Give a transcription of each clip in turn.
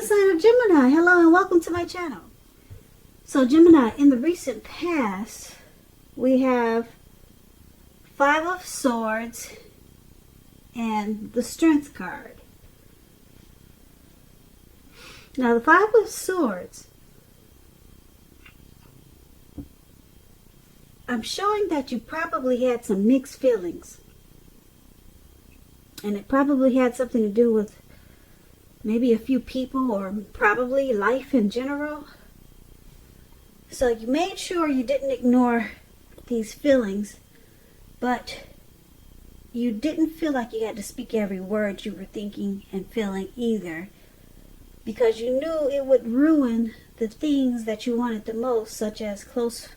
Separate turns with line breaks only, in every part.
the sign of Gemini. Hello and welcome to my channel. So Gemini, in the recent past, we have Five of Swords and the Strength card. Now the Five of Swords, I'm showing that you probably had some mixed feelings. And it probably had something to do with maybe a few people or probably life in general. So you made sure you didn't ignore these feelings, but you didn't feel like you had to speak every word you were thinking and feeling either, because you knew it would ruin the things that you wanted the most, such as close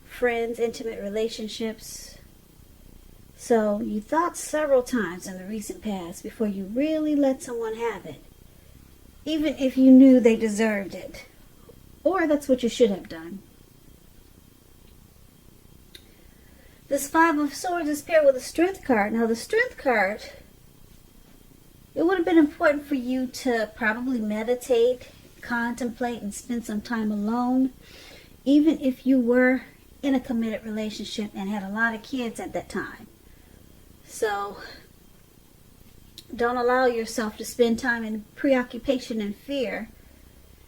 friends, intimate relationships. So you thought several times in the recent past before you really let someone have it, even if you knew they deserved it, or that's what you should have done. This Five of Swords is paired with a Strength card. Now the Strength card, it would have been important for you to probably meditate, contemplate, and spend some time alone, even if you were in a committed relationship and had a lot of kids at that time. So don't allow yourself to spend time in preoccupation and fear.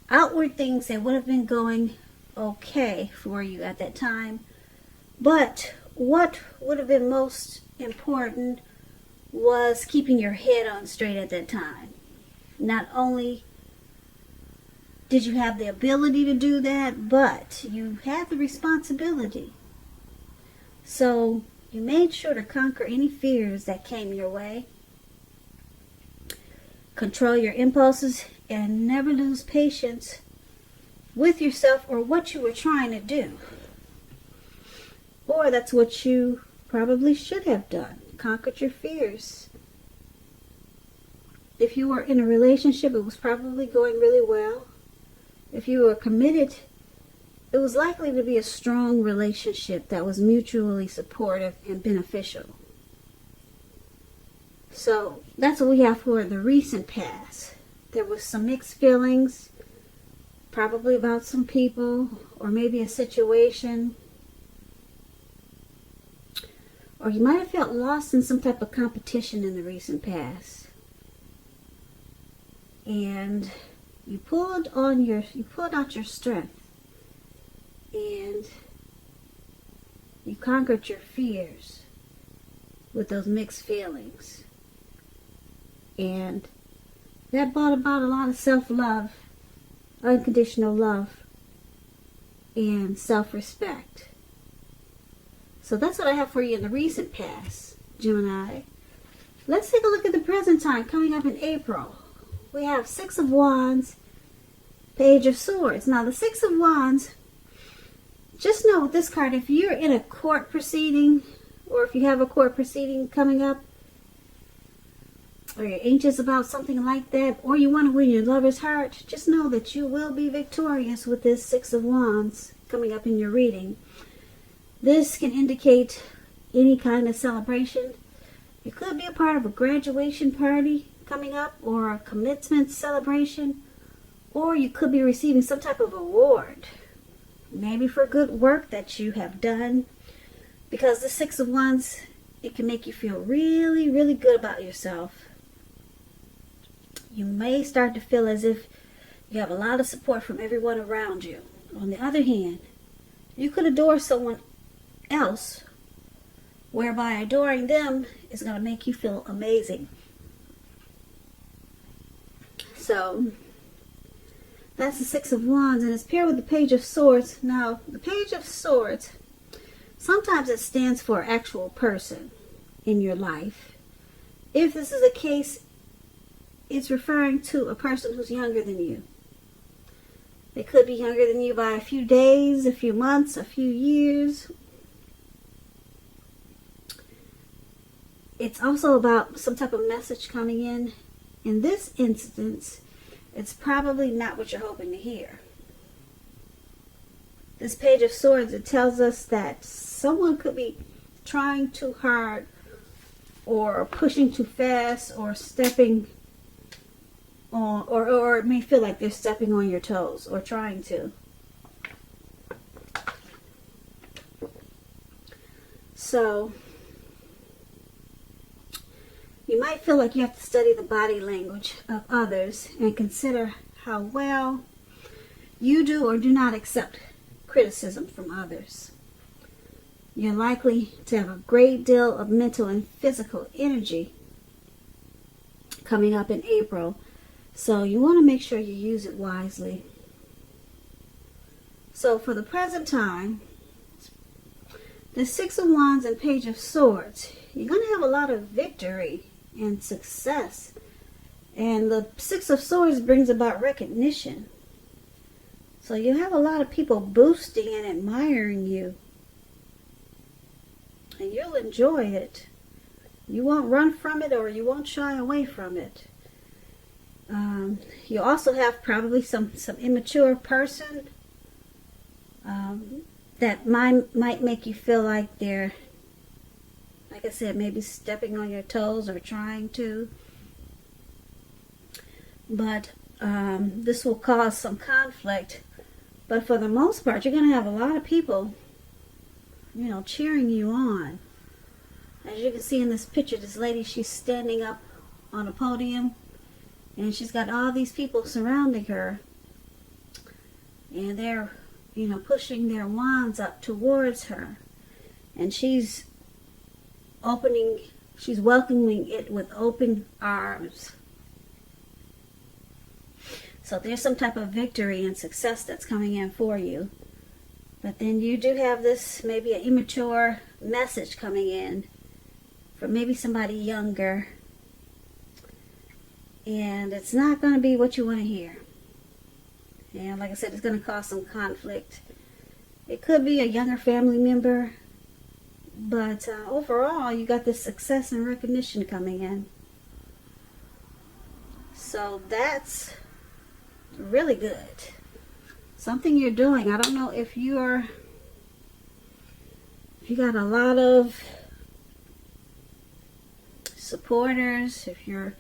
Outward things that would have been going okay for you at that time. But what would have been most important was keeping your head on straight at that time. Not only did you have the ability to do that, but you had the responsibility. So you made sure to conquer any fears that came your way. Control your impulses and never lose patience with yourself or what you were trying to do. Or that's what you probably should have done. Conquered your fears. If you were in a relationship, it was probably going really well. If you were committed, it was likely to be a strong relationship that was mutually supportive and beneficial. So that's what we have for the recent past. There was some mixed feelings, probably about some people, or maybe a situation. Or you might have felt lost in some type of competition in the recent past. And you pulled out your strength. And you conquered your fears with those mixed feelings. And that brought about a lot of self-love, unconditional love, and self-respect. So that's what I have for you in the recent past, Gemini. Let's take a look at the present time coming up in April. We have Six of Wands, Page of Swords. Now the Six of Wands, just know with this card, if you're in a court proceeding, or if you have a court proceeding coming up, or you're anxious about something like that, or you want to win your lover's heart, just know that you will be victorious with this Six of Wands coming up in your reading. This can indicate any kind of celebration. It could be a part of a graduation party coming up, or a commencement celebration, or you could be receiving some type of award, maybe for good work that you have done, because the Six of Wands, it can make you feel really, really good about yourself. You may start to feel as if you have a lot of support from everyone around you. On the other hand, you could adore someone else, whereby adoring them is going to make you feel amazing. So that's the Six of Wands, and it's paired with the Page of Swords. Now, the Page of Swords, sometimes it stands for an actual person in your life. If this is the case, it's referring to a person who's younger than you. They could be younger than you by a few days, a few months, a few years. It's also about some type of message coming in. In this instance, it's probably not what you're hoping to hear. This Page of Swords, it tells us that someone could be trying too hard, or pushing too fast, or stepping on, or it may feel like they're stepping on your toes or trying to. So you might feel like you have to study the body language of others and consider how well you do or do not accept criticism from others. You're likely to have a great deal of mental and physical energy coming up in April, so you want to make sure you use it wisely. So for the present time, the Six of Wands and Page of Swords, you're going to have a lot of victory and success. And the Six of Swords brings about recognition. So you have a lot of people boosting and admiring you. And you'll enjoy it. You won't run from it, or you won't shy away from it. You also have probably some immature person that might make you feel like they're, like I said, maybe stepping on your toes or trying to. But this will cause some conflict. But for the most part, you're going to have a lot of people, cheering you on. As you can see in this picture, this lady, she's standing up on a podium, and she's got all these people surrounding her, and they're, pushing their wands up towards her, and she's welcoming it with open arms. So there's some type of victory and success that's coming in for you. But then you do have this, maybe an immature message coming in from maybe somebody younger. And it's not going to be what you want to hear. And like I said, it's going to cause some conflict. It could be a younger family member. But overall, you got this success and recognition coming in. So that's really good. Something you're doing. I don't know if you got a lot of supporters, if you're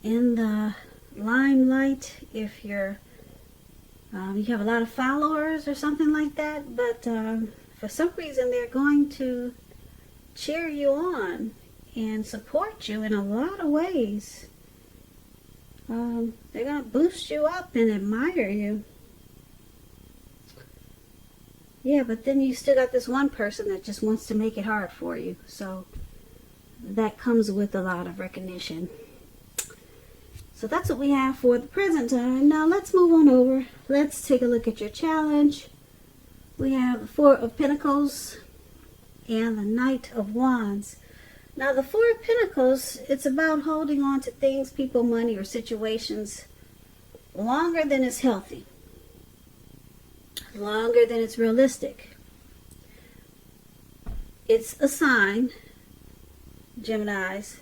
in the limelight, if you have a lot of followers or something like that, but for some reason they're going to cheer you on and support you in a lot of ways. They're going to boost you up and admire you. Yeah, but then you still got this one person that just wants to make it hard for you. So that comes with a lot of recognition. So that's what we have for the present time. Now let's move on over. Let's take a look at your challenge. We have the Four of Pentacles and the Knight of Wands. Now the Four of Pentacles, it's about holding on to things, people, money, or situations longer than is healthy. Longer than it's realistic. It's a sign, Geminis,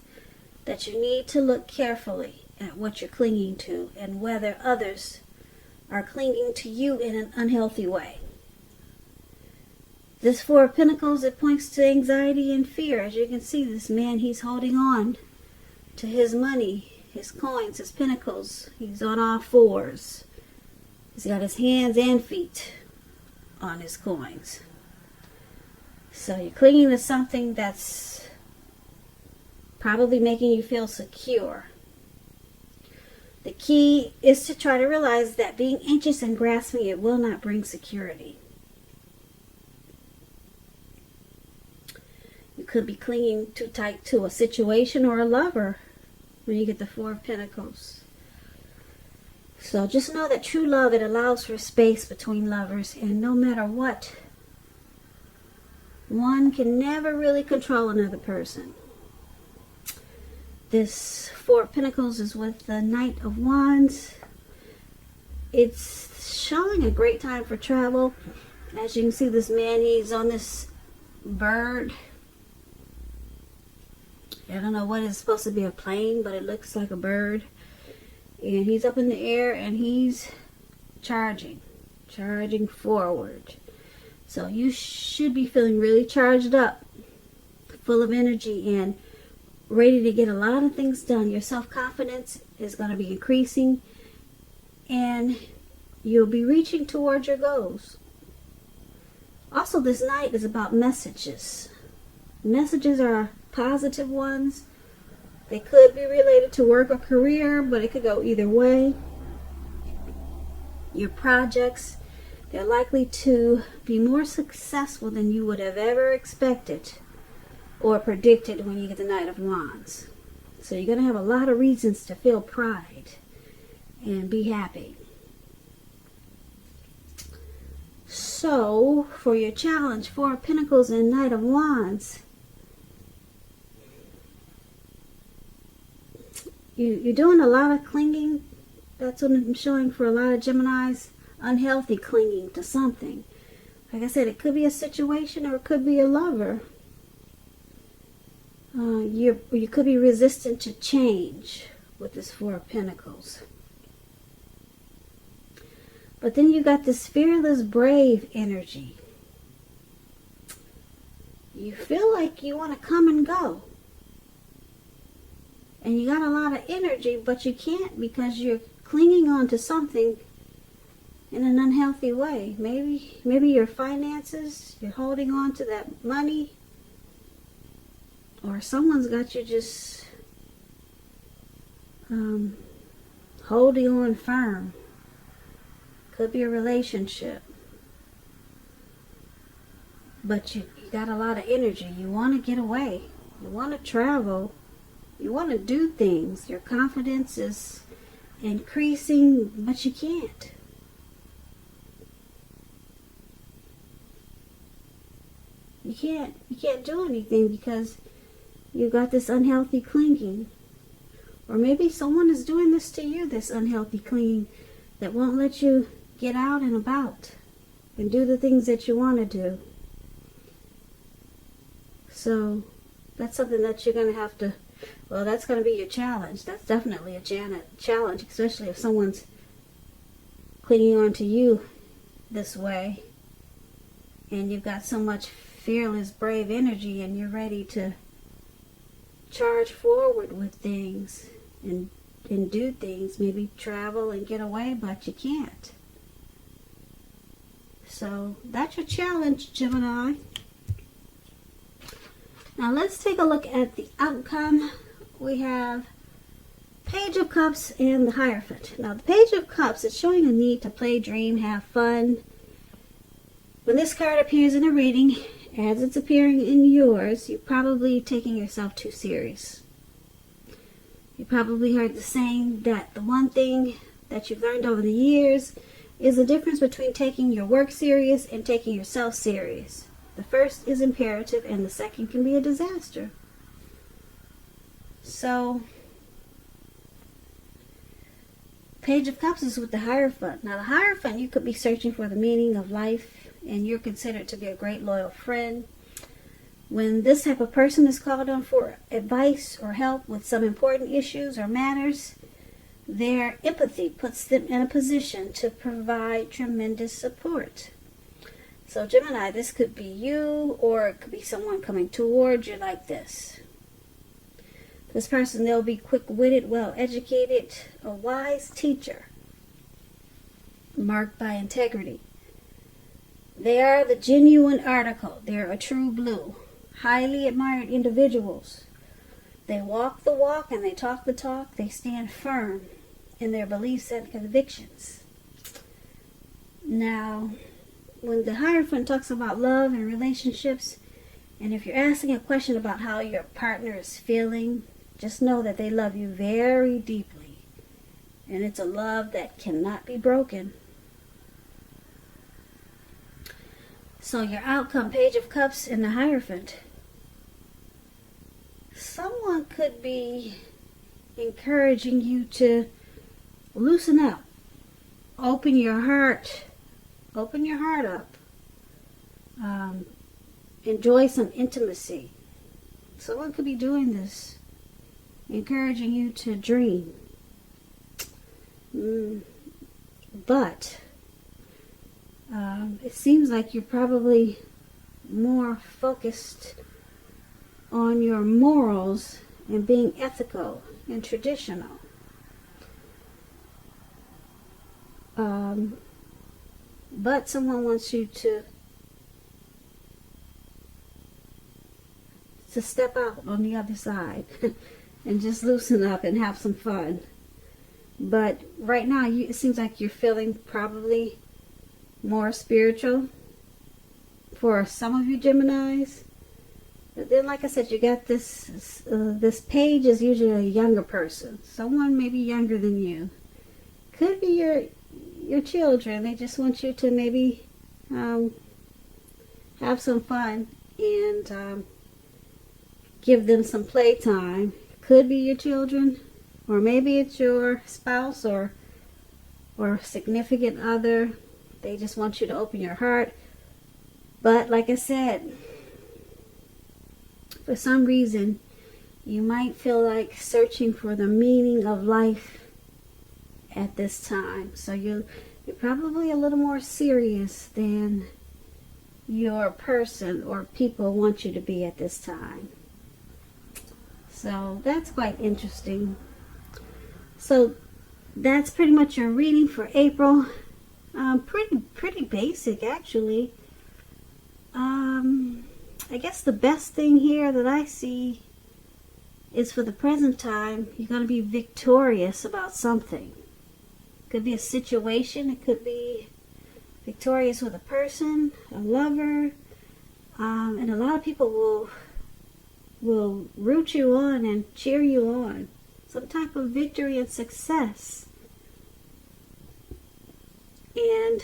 that you need to look carefully at what you're clinging to and whether others are clinging to you in an unhealthy way. This Four of Pentacles, it points to anxiety and fear. As you can see, this man, he's holding on to his money, his coins, his pentacles. He's on all fours. He's got his hands and feet on his coins. So you're clinging to something that's probably making you feel secure. The key is to try to realize that being anxious and grasping it will not bring security. You could be clinging too tight to a situation or a lover when you get the Four of Pentacles. So just know that true love, it allows for space between lovers, and no matter what, one can never really control another person. This Four of Pentacles is with the Knight of Wands. It's showing a great time for travel. As you can see, this man, he's on this bird. I don't know what is supposed to be, a plane, but it looks like a bird. And he's up in the air and he's charging forward. So you should be feeling really charged up, full of energy, and ready to get a lot of things done. Your self-confidence is going to be increasing, and you'll be reaching towards your goals. Also, this night is about messages. Messages are positive ones. They could be related to work or career, but it could go either way. Your projects, they're likely to be more successful than you would have ever expected or predicted when you get the Knight of Wands. So you're going to have a lot of reasons to feel pride and be happy. So, for your challenge, Four of Pentacles and Knight of Wands, you're doing a lot of clinging. That's what I'm showing for a lot of Geminis. Unhealthy clinging to something. Like I said, it could be a situation or it could be a lover. You could be resistant to change with this Four of Pentacles. But then you got this fearless, brave energy. You feel like you want to come and go. And you got a lot of energy, but you can't because you're clinging on to something in an unhealthy way. Maybe your finances, you're holding on to that money. Or someone's got you just holding on firm. Could be a relationship. But you got a lot of energy. You want to get away. You want to travel. You want to do things. Your confidence is increasing, but you can't. You can't do anything because you've got this unhealthy clinging. Or maybe someone is doing this to you, this unhealthy clinging, that won't let you get out and about and do the things that you want to do. So that's something that you're going to have to, well, that's going to be your challenge. That's definitely a challenge, especially if someone's clinging on to you this way. And you've got so much fearless, brave energy, and you're ready to charge forward with things and do things. Maybe travel and get away, but you can't. So that's your challenge, Gemini. Now let's take a look at the outcome. We have Page of Cups and the Hierophant. Now the Page of Cups is showing a need to play, dream, have fun. When this card appears in a reading, as it's appearing in yours, you're probably taking yourself too serious. You probably heard the saying that the one thing that you've learned over the years is the difference between taking your work serious and taking yourself serious. The first is imperative and the second can be a disaster. So, Page of Cups is with the Hierophant. Now the Hierophant, you could be searching for the meaning of life and you're considered to be a great loyal friend. When this type of person is called on for advice or help with some important issues or matters, their empathy puts them in a position to provide tremendous support. So Gemini, this could be you, or it could be someone coming towards you like this. This person, they'll be quick-witted, well-educated, a wise teacher, marked by integrity. They are the genuine article. They're a true blue. Highly admired individuals. They walk the walk and they talk the talk. They stand firm in their beliefs and convictions. Now, when the Hierophant talks about love and relationships, and if you're asking a question about how your partner is feeling, just know that they love you very deeply. And it's a love that cannot be broken. So your outcome, Page of Cups and the Hierophant. Someone could be encouraging you to loosen up. Open your heart. Open your heart up. Enjoy some intimacy. Someone could be doing this. Encouraging you to dream. But it seems like you're probably more focused on your morals and being ethical and traditional. But someone wants you to step out on the other side and just loosen up and have some fun. But right now, it seems like you're feeling probably more spiritual for some of you Geminis. But then, like I said, you got this page is usually a younger person, someone maybe younger than you. Could be your children. They just want you to maybe have some fun and give them some playtime. Could be your children, or maybe it's your spouse or significant other. They just want you to open your heart. But like I said, for some reason, you might feel like searching for the meaning of life at this time. So you're probably a little more serious than your person or people want you to be at this time. So that's quite interesting. So that's pretty much your reading for April. Pretty basic, actually. I guess the best thing here that I see is for the present time, you're going to be victorious about something. It could be a situation. It could be victorious with a person, a lover. And a lot of people will root you on and cheer you on. Some type of victory and success. And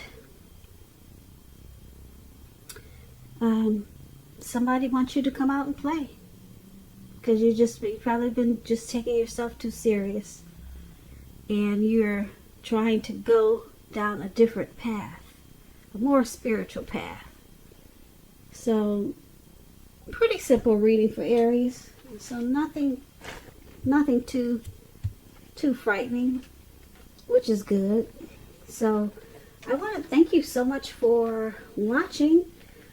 somebody wants you to come out and play, because you've probably been just taking yourself too serious, and you're trying to go down a different path, a more spiritual path. So pretty simple reading for Aries. So nothing too frightening, which is good. So I want to thank you so much for watching.